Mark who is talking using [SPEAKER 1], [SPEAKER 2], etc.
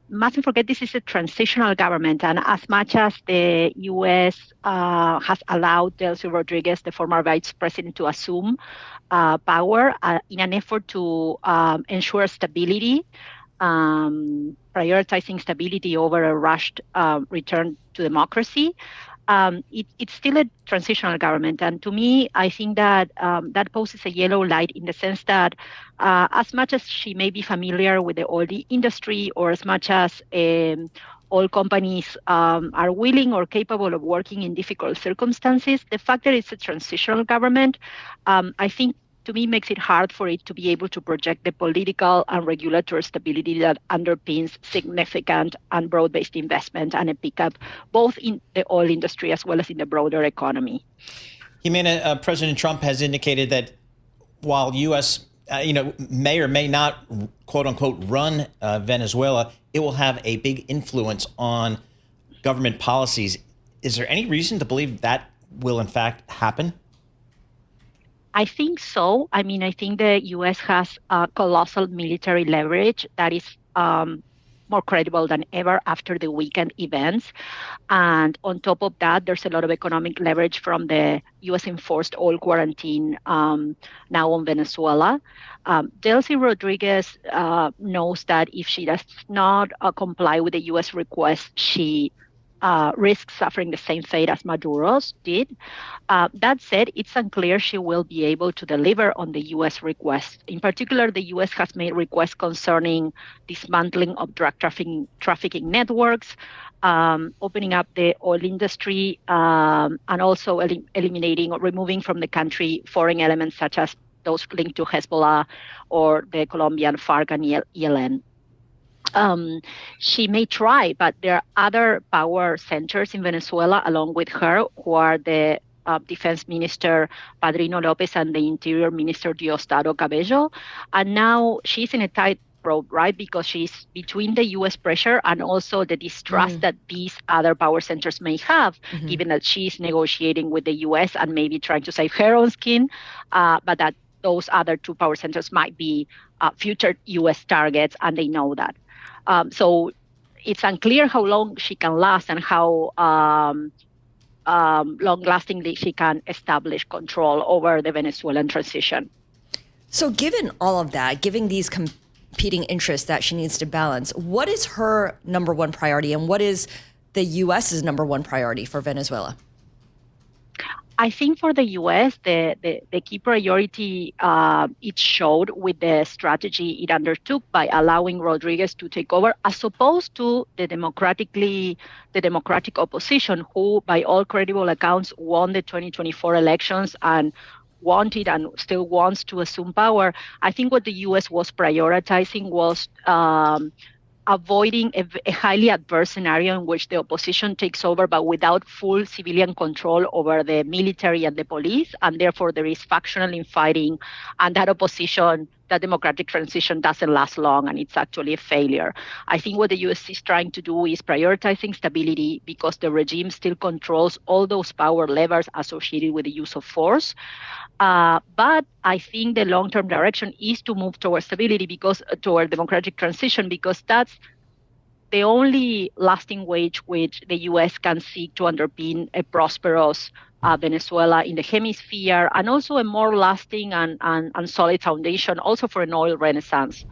[SPEAKER 1] mustn't forget this is a transitional government, and as much as the U.S. Has allowed Delcy Rodríguez, the former vice president, to assume power in an effort to ensure stability, prioritizing stability over a rushed return to democracy. It's still a transitional government. And to me, I think that that poses a yellow light in the sense that as much as she may be familiar with the oil industry, or as much as oil companies are willing or capable of working in difficult circumstances, the fact that it's a transitional government, I think, to me, makes it hard for it to be able to project the political and regulatory stability that underpins significant and broad-based investment and a pickup both in the oil industry as well as in the broader economy.
[SPEAKER 2] Jimena, President Trump has indicated that while U.S. May or may not, quote unquote, run Venezuela, it will have a big influence on government policies. Is there any reason to believe that will in fact happen?
[SPEAKER 1] I think so. I mean, I think the U.S. has colossal military leverage that is more credible than ever after the weekend events. And on top of that, there's a lot of economic leverage from the U.S. enforced oil quarantine now on Venezuela. Delcy Rodríguez knows that if she does not comply with the U.S. request, she risks suffering the same fate as Maduro's did. That said, it's unclear she will be able to deliver on the U.S. request. In particular, the U.S. has made requests concerning dismantling of drug trafficking networks, opening up the oil industry, and also eliminating or removing from the country foreign elements such as those linked to Hezbollah or the Colombian FARC and ELN. She may try, but there are other power centers in Venezuela along with her, who are the Defense Minister Padrino Lopez and the Interior Minister Diosdado Cabello. And now she's in a tightrope, right? Because she's between the U.S. pressure and also the distrust that these other power centers may have, given that she's negotiating with the U.S. and maybe trying to save her own skin, but that those other two power centers might be future U.S. targets, and they know that. So it's unclear how long she can last and how long-lastingly she can establish control over the Venezuelan transition.
[SPEAKER 3] So given all of that, given these competing interests that she needs to balance, what is her number one priority and what is the U.S.'s number one priority for Venezuela?
[SPEAKER 1] I think for the U.S., the key priority it showed with the strategy it undertook by allowing Rodríguez to take over, as opposed to the Democratic opposition, who, by all credible accounts, won the 2024 elections and wanted and still wants to assume power. I think what the U.S. was prioritizing was avoiding a highly adverse scenario in which the opposition takes over, but without full civilian control over the military and the police, and therefore there is factional infighting, and that opposition, that democratic transition doesn't last long, and it's actually a failure. I think what the U.S. is trying to do is prioritizing stability because the regime still controls all those power levers associated with the use of force. But I think the long-term direction is to move towards stability, toward democratic transition, because that's the only lasting way which the U.S. can seek to underpin a prosperous Venezuela in the hemisphere, and also a more lasting and solid foundation also for an oil renaissance.